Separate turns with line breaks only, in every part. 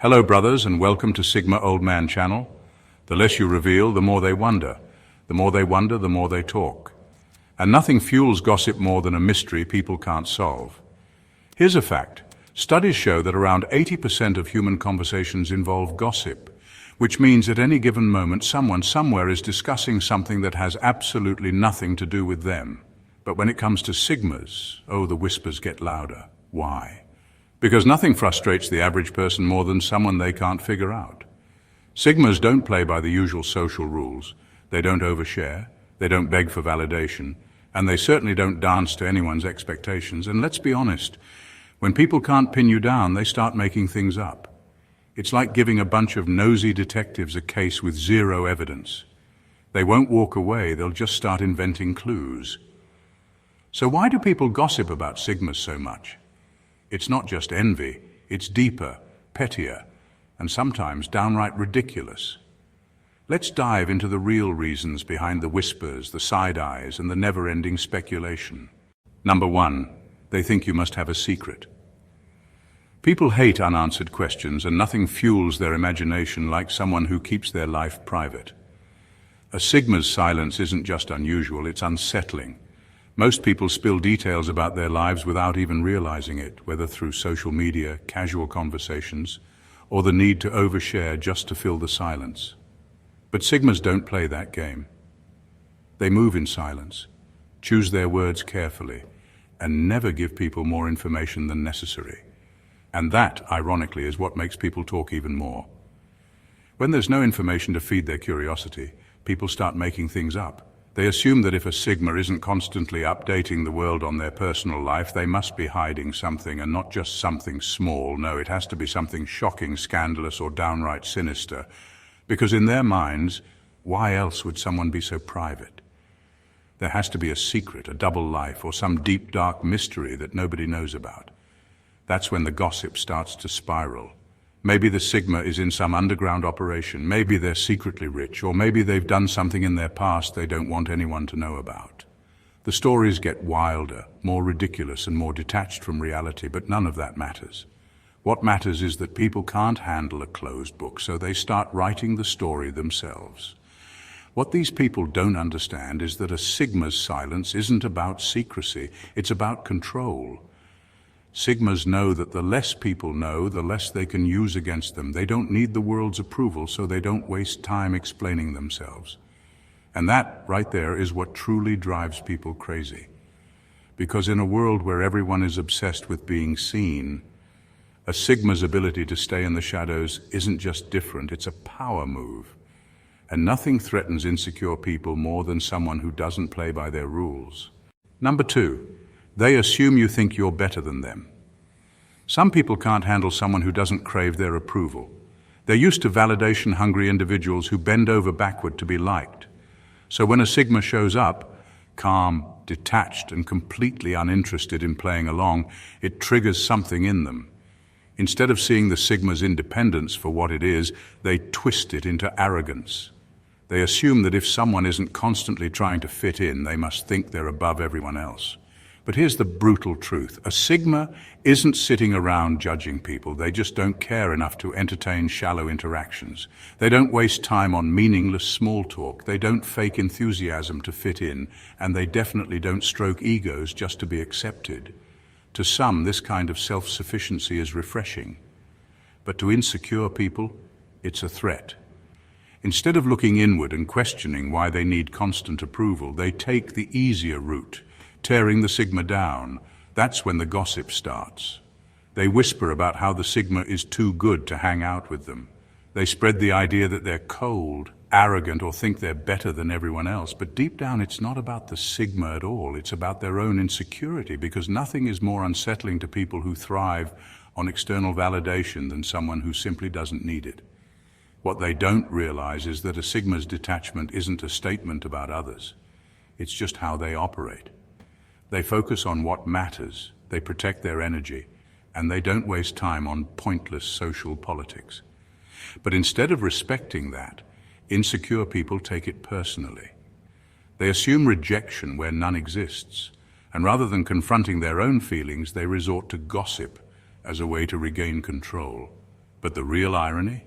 Hello brothers and welcome to Sigma Old Man channel. The less you reveal, the more they wonder. The more they wonder, the more they talk. And nothing fuels gossip more than a mystery people can't solve. Here's a fact. Studies show that around 80% of human conversations involve gossip, which means at any given moment someone somewhere is discussing something that has absolutely nothing to do with them. But when it comes to Sigmas, oh, the whispers get louder. Why? Because nothing frustrates the average person more than someone they can't figure out. Sigmas don't play by the usual social rules. They don't overshare, they don't beg for validation, and they certainly don't dance to anyone's expectations. And let's be honest, when people can't pin you down, they start making things up. It's like giving a bunch of nosy detectives a case with zero evidence. They won't walk away, they'll just start inventing clues. So why do people gossip about Sigmas so much? It's not just envy, it's deeper, pettier, and sometimes downright ridiculous. Let's dive into the real reasons behind the whispers, the side eyes, and the never-ending speculation. Number 1, they think you must have a secret. People hate unanswered questions, and nothing fuels their imagination like someone who keeps their life private. A Sigma's silence isn't just unusual, it's unsettling. Most people spill details about their lives without even realizing it, whether through social media, casual conversations, or the need to overshare just to fill the silence. But Sigmas don't play that game. They move in silence, choose their words carefully, and never give people more information than necessary. And that, ironically, is what makes people talk even more. When there's no information to feed their curiosity, people start making things up. They assume that if a Sigma isn't constantly updating the world on their personal life, they must be hiding something, and not just something small. No, it has to be something shocking, scandalous, or downright sinister. Because in their minds, why else would someone be so private? There has to be a secret, a double life, or some deep, dark mystery that nobody knows about. That's when the gossip starts to spiral. Maybe the Sigma is in some underground operation, maybe they're secretly rich, or maybe they've done something in their past they don't want anyone to know about. The stories get wilder, more ridiculous, and more detached from reality, but none of that matters. What matters is that people can't handle a closed book, so they start writing the story themselves. What these people don't understand is that a Sigma's silence isn't about secrecy, it's about control. Sigmas know that the less people know, the less they can use against them. They don't need the world's approval, so they don't waste time explaining themselves. And that, right there, is what truly drives people crazy. Because in a world where everyone is obsessed with being seen, a Sigma's ability to stay in the shadows isn't just different, it's a power move. And nothing threatens insecure people more than someone who doesn't play by their rules. Number 2. They assume you think you're better than them. Some people can't handle someone who doesn't crave their approval. They're used to validation-hungry individuals who bend over backward to be liked. So when a Sigma shows up, calm, detached, and completely uninterested in playing along, it triggers something in them. Instead of seeing the Sigma's independence for what it is, they twist it into arrogance. They assume that if someone isn't constantly trying to fit in, they must think they're above everyone else. But here's the brutal truth. A Sigma isn't sitting around judging people. They just don't care enough to entertain shallow interactions. They don't waste time on meaningless small talk. They don't fake enthusiasm to fit in, and they definitely don't stroke egos just to be accepted. To some, this kind of self-sufficiency is refreshing. But to insecure people, it's a threat. Instead of looking inward and questioning why they need constant approval, they take the easier route, tearing the Sigma down. That's when the gossip starts. They whisper about how the Sigma is too good to hang out with them. They spread the idea that they're cold, arrogant, or think they're better than everyone else. But deep down, it's not about the Sigma at all. It's about their own insecurity, because nothing is more unsettling to people who thrive on external validation than someone who simply doesn't need it. What they don't realize is that a Sigma's detachment isn't a statement about others. It's just how they operate. They focus on what matters, they protect their energy, and they don't waste time on pointless social politics. But instead of respecting that, insecure people take it personally. They assume rejection where none exists, and rather than confronting their own feelings, they resort to gossip as a way to regain control. But the real irony?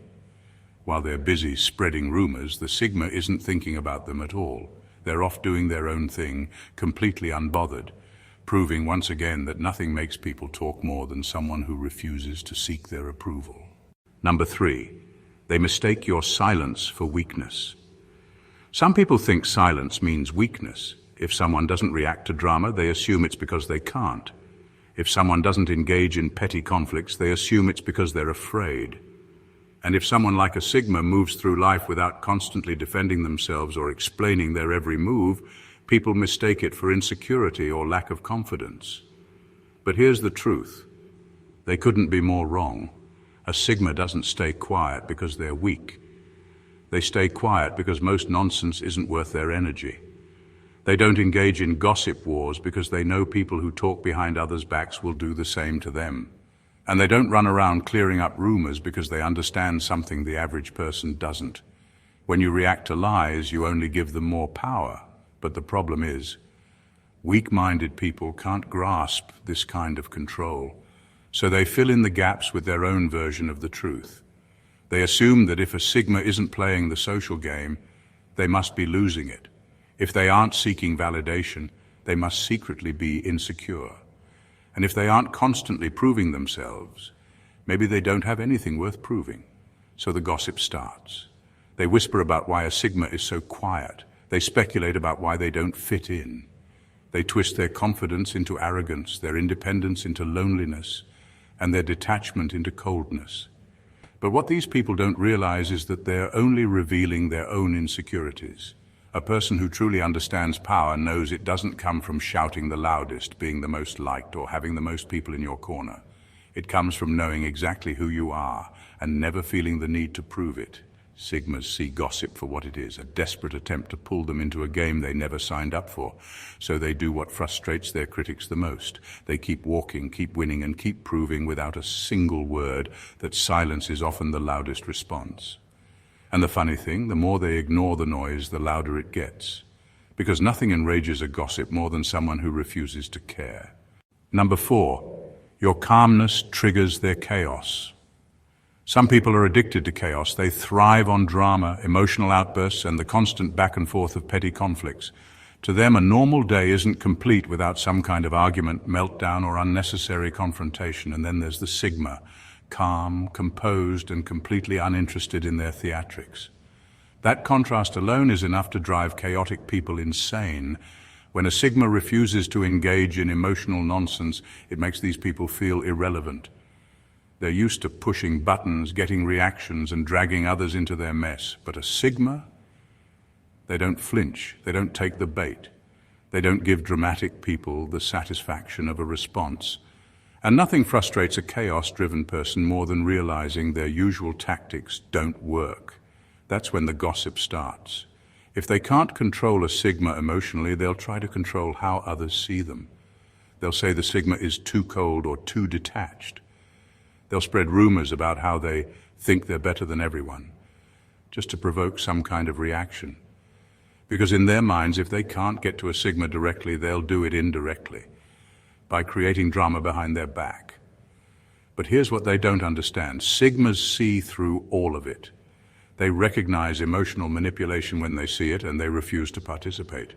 While they're busy spreading rumors, the Sigma isn't thinking about them at all. They're off doing their own thing, completely unbothered, proving once again that nothing makes people talk more than someone who refuses to seek their approval. Number 3, they mistake your silence for weakness. Some people think silence means weakness. If someone doesn't react to drama, they assume it's because they can't. If someone doesn't engage in petty conflicts, they assume it's because they're afraid. And if someone like a Sigma moves through life without constantly defending themselves or explaining their every move, people mistake it for insecurity or lack of confidence. But here's the truth. They couldn't be more wrong. A Sigma doesn't stay quiet because they're weak. They stay quiet because most nonsense isn't worth their energy. They don't engage in gossip wars because they know people who talk behind others' backs will do the same to them. And they don't run around clearing up rumors because they understand something the average person doesn't. When you react to lies, you only give them more power. But the problem is, weak-minded people can't grasp this kind of control, so they fill in the gaps with their own version of the truth. They assume that if a Sigma isn't playing the social game, they must be losing it. If they aren't seeking validation, they must secretly be insecure. And if they aren't constantly proving themselves, maybe they don't have anything worth proving. So the gossip starts. They whisper about why a Sigma is so quiet. They speculate about why they don't fit in. They twist their confidence into arrogance, their independence into loneliness, and their detachment into coldness. But what these people don't realize is that they're only revealing their own insecurities. A person who truly understands power knows it doesn't come from shouting the loudest, being the most liked, or having the most people in your corner. It comes from knowing exactly who you are and never feeling the need to prove it. Sigmas see gossip for what it is, a desperate attempt to pull them into a game they never signed up for. So they do what frustrates their critics the most. They keep walking, keep winning, and keep proving without a single word that silence is often the loudest response. And the funny thing, the more they ignore the noise, the louder it gets. Because nothing enrages a gossip more than someone who refuses to care. Number 4, your calmness triggers their chaos. Some people are addicted to chaos. They thrive on drama, emotional outbursts, and the constant back and forth of petty conflicts. To them, a normal day isn't complete without some kind of argument, meltdown, or unnecessary confrontation. And then there's the Sigma, calm, composed, and completely uninterested in their theatrics. That contrast alone is enough to drive chaotic people insane. When a Sigma refuses to engage in emotional nonsense, it makes these people feel irrelevant. They're used to pushing buttons, getting reactions, and dragging others into their mess. But a Sigma, they don't flinch, they don't take the bait. They don't give dramatic people the satisfaction of a response. And nothing frustrates a chaos-driven person more than realizing their usual tactics don't work. That's when the gossip starts. If they can't control a Sigma emotionally, they'll try to control how others see them. They'll say the Sigma is too cold or too detached. They'll spread rumors about how they think they're better than everyone, just to provoke some kind of reaction. Because in their minds, if they can't get to a Sigma directly, they'll do it indirectly, by creating drama behind their back. But here's what they don't understand. Sigmas see through all of it. They recognize emotional manipulation when they see it, and they refuse to participate.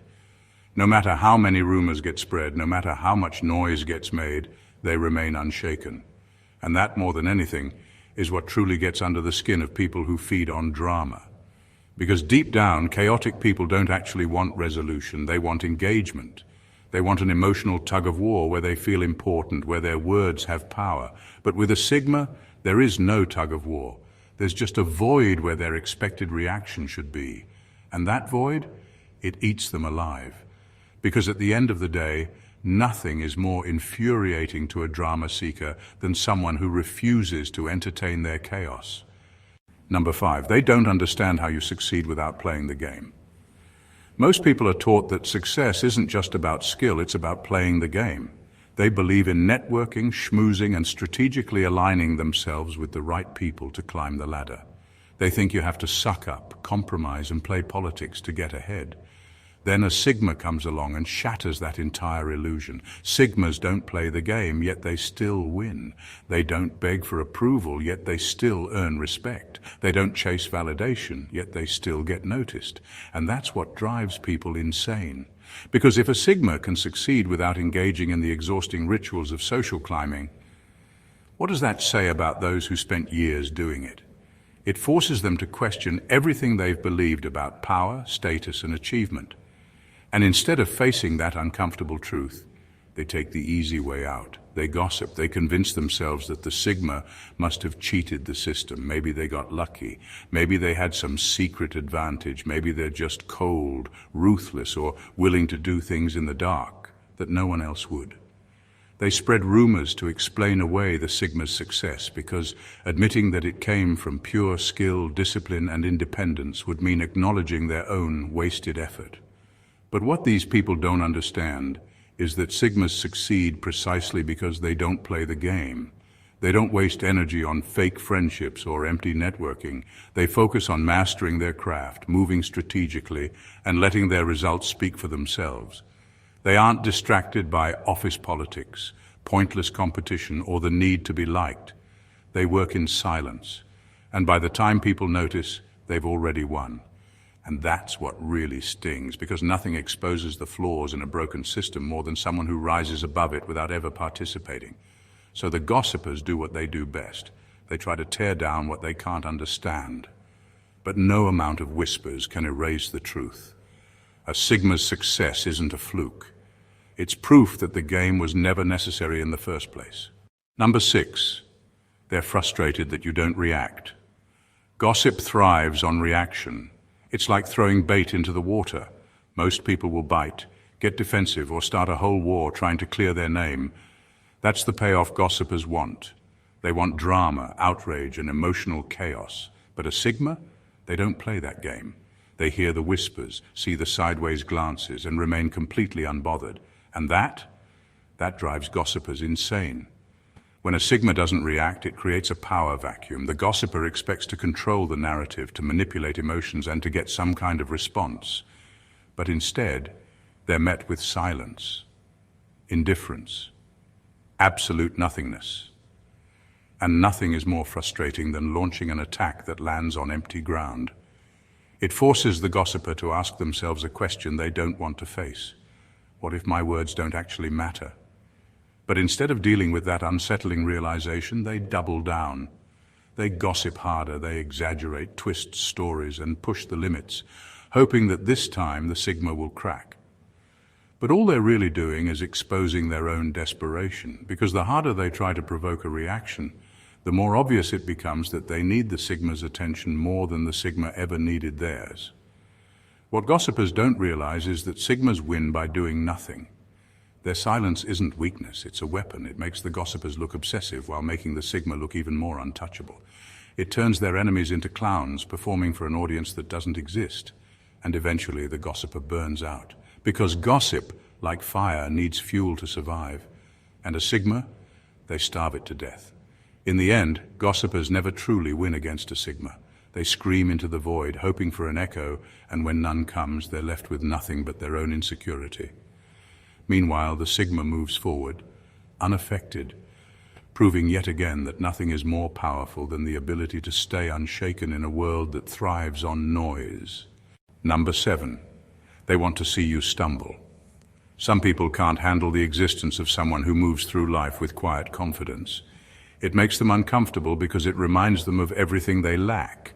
No matter how many rumors get spread, no matter how much noise gets made, they remain unshaken. And that, more than anything, is what truly gets under the skin of people who feed on drama. Because deep down, chaotic people don't actually want resolution, they want engagement. They want an emotional tug-of-war where they feel important, where their words have power. But with a Sigma, there is no tug-of-war. There's just a void where their expected reaction should be. And that void, it eats them alive. Because at the end of the day, nothing is more infuriating to a drama seeker than someone who refuses to entertain their chaos. Number 5, they don't understand how you succeed without playing the game. Most people are taught that success isn't just about skill, it's about playing the game. They believe in networking, schmoozing, and strategically aligning themselves with the right people to climb the ladder. They think you have to suck up, compromise, and play politics to get ahead. Then a Sigma comes along and shatters that entire illusion. Sigmas don't play the game, yet they still win. They don't beg for approval, yet they still earn respect. They don't chase validation, yet they still get noticed. And that's what drives people insane. Because if a Sigma can succeed without engaging in the exhausting rituals of social climbing, what does that say about those who spent years doing it? It forces them to question everything they've believed about power, status, and achievement. And instead of facing that uncomfortable truth, they take the easy way out. They gossip. They convince themselves that the Sigma must have cheated the system. Maybe they got lucky. Maybe they had some secret advantage. Maybe they're just cold, ruthless, or willing to do things in the dark that no one else would. They spread rumors to explain away the Sigma's success because admitting that it came from pure skill, discipline, and independence would mean acknowledging their own wasted effort. But what these people don't understand is that Sigmas succeed precisely because they don't play the game. They don't waste energy on fake friendships or empty networking. They focus on mastering their craft, moving strategically, and letting their results speak for themselves. They aren't distracted by office politics, pointless competition, or the need to be liked. They work in silence, and by the time people notice, they've already won. And that's what really stings, because nothing exposes the flaws in a broken system more than someone who rises above it without ever participating. So the gossipers do what they do best. They try to tear down what they can't understand. But no amount of whispers can erase the truth. A Sigma's success isn't a fluke. It's proof that the game was never necessary in the first place. Number 6, they're frustrated that you don't react. Gossip thrives on reaction. It's like throwing bait into the water. Most people will bite, get defensive, or start a whole war trying to clear their name. That's the payoff gossipers want. They want drama, outrage, and emotional chaos. But a Sigma, they don't play that game. They hear the whispers, see the sideways glances, and remain completely unbothered. And that drives gossipers insane. When a Sigma doesn't react, it creates a power vacuum. The gossiper expects to control the narrative, to manipulate emotions, and to get some kind of response. But instead, they're met with silence, indifference, absolute nothingness. And nothing is more frustrating than launching an attack that lands on empty ground. It forces the gossiper to ask themselves a question they don't want to face. What if my words don't actually matter? But instead of dealing with that unsettling realization, they double down. They gossip harder, they exaggerate, twist stories, and push the limits, hoping that this time the Sigma will crack. But all they're really doing is exposing their own desperation, because the harder they try to provoke a reaction, the more obvious it becomes that they need the Sigma's attention more than the Sigma ever needed theirs. What gossipers don't realize is that Sigmas win by doing nothing. Their silence isn't weakness, it's a weapon. It makes the gossipers look obsessive while making the Sigma look even more untouchable. It turns their enemies into clowns, performing for an audience that doesn't exist. And eventually the gossiper burns out. Because gossip, like fire, needs fuel to survive. And a Sigma, they starve it to death. In the end, gossipers never truly win against a Sigma. They scream into the void, hoping for an echo, and when none comes, they're left with nothing but their own insecurity. Meanwhile, the Sigma moves forward, unaffected, proving yet again that nothing is more powerful than the ability to stay unshaken in a world that thrives on noise. Number 7, they want to see you stumble. Some people can't handle the existence of someone who moves through life with quiet confidence. It makes them uncomfortable because it reminds them of everything they lack: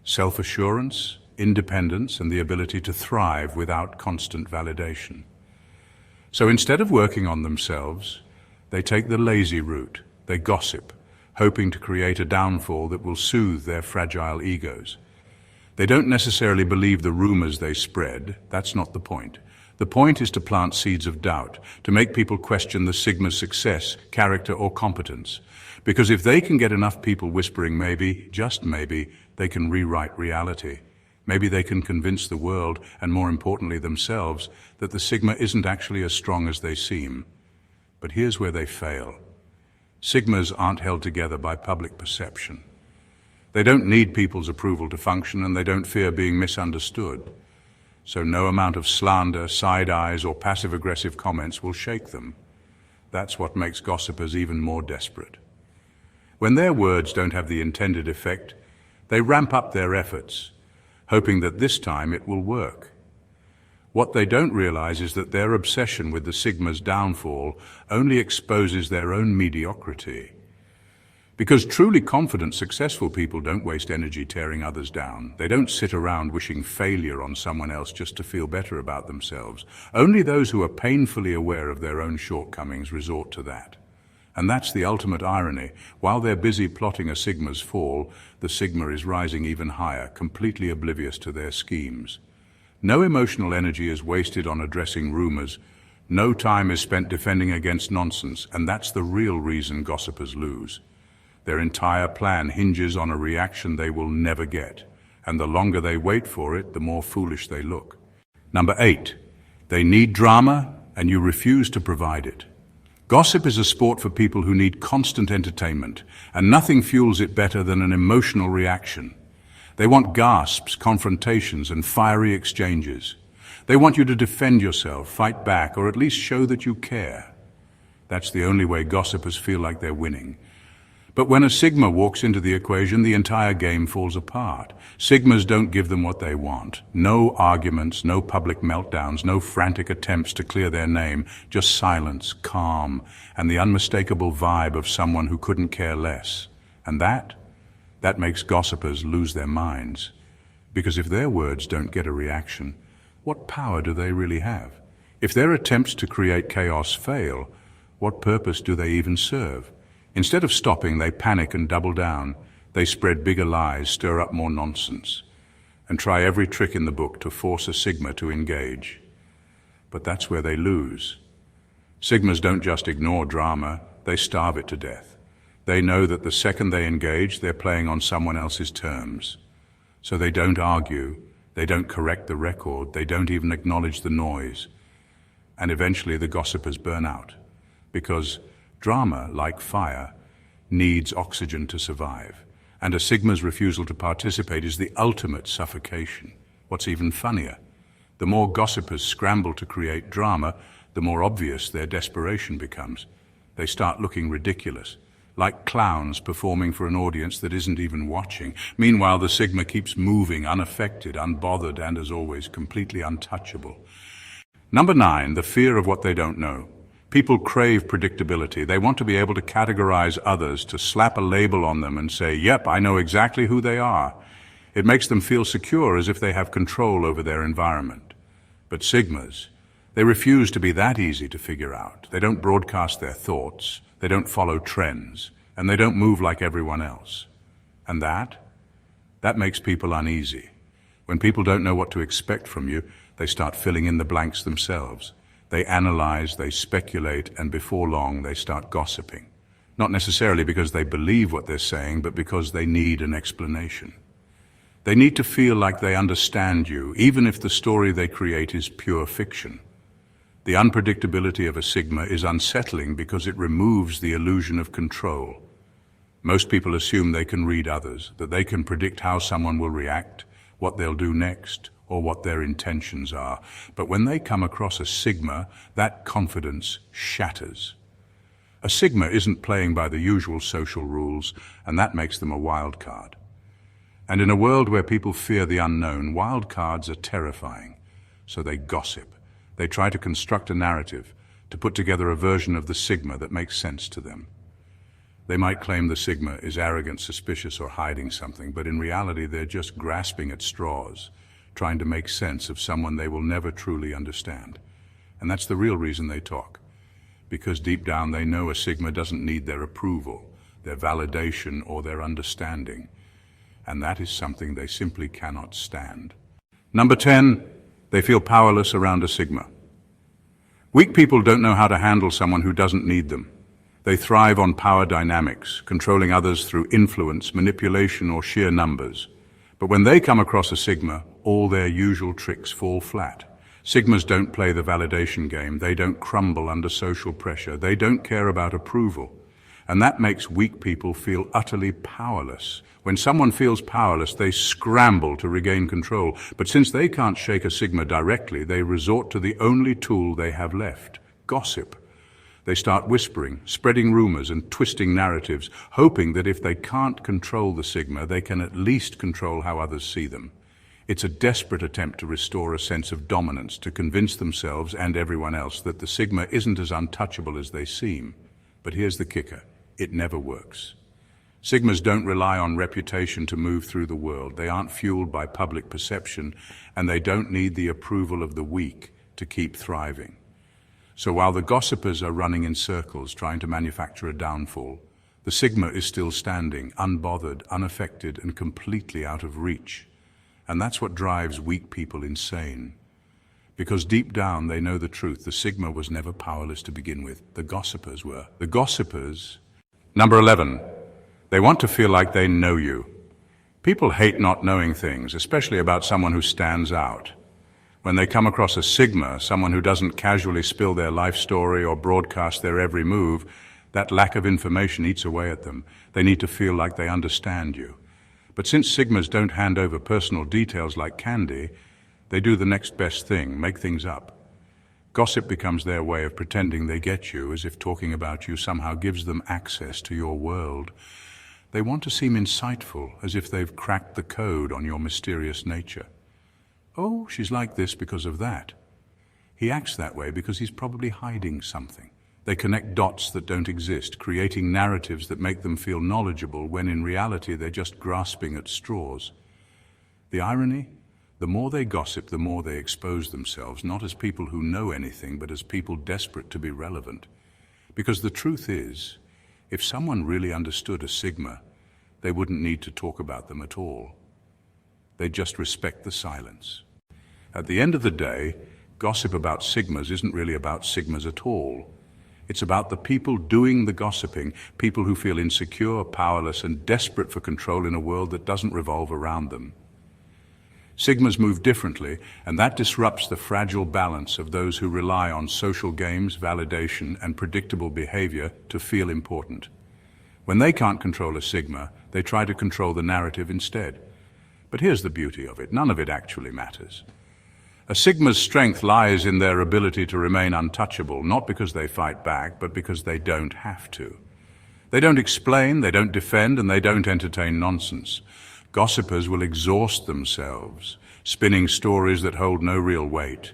self-assurance, independence, and the ability to thrive without constant validation. So instead of working on themselves, they take the lazy route. They gossip, hoping to create a downfall that will soothe their fragile egos. They don't necessarily believe the rumors they spread. That's not the point. The point is to plant seeds of doubt, to make people question the Sigma's success, character, or competence. Because if they can get enough people whispering maybe, just maybe, they can rewrite reality. Maybe they can convince the world, and more importantly themselves, that the Sigma isn't actually as strong as they seem. But here's where they fail. Sigmas aren't held together by public perception. They don't need people's approval to function, and they don't fear being misunderstood. so no amount of slander, side eyes, or passive-aggressive comments will shake them. That's what makes gossipers even more desperate. When their words don't have the intended effect, they ramp up their efforts, hoping that this time it will work. What they don't realize is that their obsession with the Sigma's downfall only exposes their own mediocrity. Because truly confident, successful people don't waste energy tearing others down. They don't sit around wishing failure on someone else just to feel better about themselves. Only those who are painfully aware of their own shortcomings resort to that. And that's the ultimate irony. While they're busy plotting a Sigma's fall, the Sigma is rising even higher, completely oblivious to their schemes. No emotional energy is wasted on addressing rumors. No time is spent defending against nonsense, and that's the real reason gossipers lose. Their entire plan hinges on a reaction they will never get, and the longer they wait for it, the more foolish they look. Number 8, they need drama, and you refuse to provide it. Gossip is a sport for people who need constant entertainment, and nothing fuels it better than an emotional reaction. They want gasps, confrontations, and fiery exchanges. They want you to defend yourself, fight back, or at least show that you care. That's the only way gossipers feel like they're winning. But when a Sigma walks into the equation, the entire game falls apart. Sigmas don't give them what they want. No arguments, no public meltdowns, no frantic attempts to clear their name, just silence, calm, and the unmistakable vibe of someone who couldn't care less. And that makes gossipers lose their minds. Because if their words don't get a reaction, what power do they really have? If their attempts to create chaos fail, what purpose do they even serve? Instead of stopping, they panic and double down. They spread bigger lies, stir up more nonsense, and try every trick in the book to force a Sigma to engage. But that's where they lose. Sigmas don't just ignore drama, they starve it to death. They know that the second they engage, they're playing on someone else's terms. So they don't argue, they don't correct the record, they don't even acknowledge the noise. And eventually the gossipers burn out, because drama, like fire, needs oxygen to survive, and a Sigma's refusal to participate is the ultimate suffocation. What's even funnier, the more gossipers scramble to create drama, the more obvious their desperation becomes. They start looking ridiculous, like clowns performing for an audience that isn't even watching. Meanwhile, the Sigma keeps moving, unaffected, unbothered, and as always, completely untouchable. Number 9, the fear of what they don't know. People crave predictability. They want to be able to categorize others, to slap a label on them and say, yep, I know exactly who they are. It makes them feel secure, as if they have control over their environment. But Sigmas, they refuse to be that easy to figure out. They don't broadcast their thoughts, they don't follow trends, and they don't move like everyone else. And that makes people uneasy. When people don't know what to expect from you, they start filling in the blanks themselves. They analyze, they speculate, and before long they start gossiping. Not necessarily because they believe what they're saying, but because they need an explanation. They need to feel like they understand you, even if the story they create is pure fiction. The unpredictability of a Sigma is unsettling because it removes the illusion of control. Most people assume they can read others, that they can predict how someone will react, what they'll do next, or what their intentions are. But when they come across a Sigma, that confidence shatters. A Sigma isn't playing by the usual social rules, and that makes them a wild card. And in a world where people fear the unknown, wild cards are terrifying. So they gossip. They try to construct a narrative, to put together a version of the Sigma that makes sense to them. They might claim the Sigma is arrogant, suspicious, or hiding something, but in reality they're just grasping at straws, trying to make sense of someone they will never truly understand. And that's the real reason they talk. Because deep down they know a Sigma doesn't need their approval, their validation, or their understanding. And that is something they simply cannot stand. Number 10, they feel powerless around a Sigma. Weak people don't know how to handle someone who doesn't need them. They thrive on power dynamics, controlling others through influence, manipulation, or sheer numbers. But when they come across a Sigma, all their usual tricks fall flat. Sigmas don't play the validation game. They don't crumble under social pressure. They don't care about approval. And that makes weak people feel utterly powerless. When someone feels powerless, they scramble to regain control. But since they can't shake a Sigma directly, they resort to the only tool they have left: gossip. They start whispering, spreading rumors and twisting narratives, hoping that if they can't control the Sigma, they can at least control how others see them. It's a desperate attempt to restore a sense of dominance, to convince themselves and everyone else that the Sigma isn't as untouchable as they seem. But here's the kicker: it never works. Sigmas don't rely on reputation to move through the world. They aren't fueled by public perception, and they don't need the approval of the weak to keep thriving. So while the gossipers are running in circles trying to manufacture a downfall, the Sigma is still standing, unbothered, unaffected, and completely out of reach. And that's what drives weak people insane. Because deep down they know the truth. The Sigma was never powerless to begin with. The gossipers were. The gossipers. Number 11. They want to feel like they know you. People hate not knowing things, especially about someone who stands out. When they come across a Sigma, someone who doesn't casually spill their life story or broadcast their every move, that lack of information eats away at them. They need to feel like they understand you. But since Sigmas don't hand over personal details like candy, they do the next best thing: make things up. Gossip becomes their way of pretending they get you, as if talking about you somehow gives them access to your world. They want to seem insightful, as if they've cracked the code on your mysterious nature. Oh, she's like this because of that. He acts that way because he's probably hiding something. They connect dots that don't exist, creating narratives that make them feel knowledgeable when in reality they're just grasping at straws. The irony? The more they gossip, the more they expose themselves, not as people who know anything, but as people desperate to be relevant. Because the truth is, if someone really understood a Sigma, they wouldn't need to talk about them at all. They just respect the silence. At the end of the day, gossip about Sigmas isn't really about Sigmas at all. It's about the people doing the gossiping, people who feel insecure, powerless, and desperate for control in a world that doesn't revolve around them. Sigmas move differently, and that disrupts the fragile balance of those who rely on social games, validation, and predictable behavior to feel important. When they can't control a Sigma, they try to control the narrative instead. But here's the beauty of it: none of it actually matters. A Sigma's strength lies in their ability to remain untouchable, not because they fight back, but because they don't have to. They don't explain, they don't defend, and they don't entertain nonsense. Gossipers will exhaust themselves, spinning stories that hold no real weight,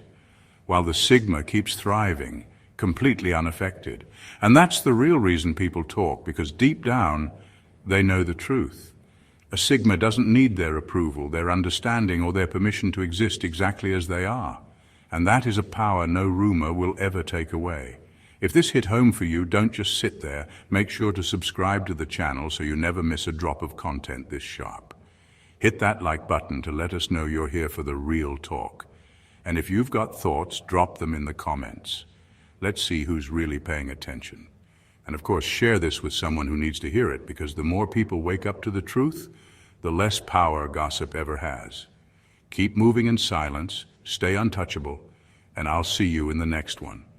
while the Sigma keeps thriving, completely unaffected. And that's the real reason people talk, because deep down, they know the truth. A Sigma doesn't need their approval, their understanding, or their permission to exist exactly as they are. And that is a power no rumor will ever take away. If this hit home for you, don't just sit there. Make sure to subscribe to the channel so you never miss a drop of content this sharp. Hit that like button to let us know you're here for the real talk. And if you've got thoughts, drop them in the comments. Let's see who's really paying attention. And of course, share this with someone who needs to hear it, because the more people wake up to the truth, the less power gossip ever has. Keep moving in silence, stay untouchable, and I'll see you in the next one.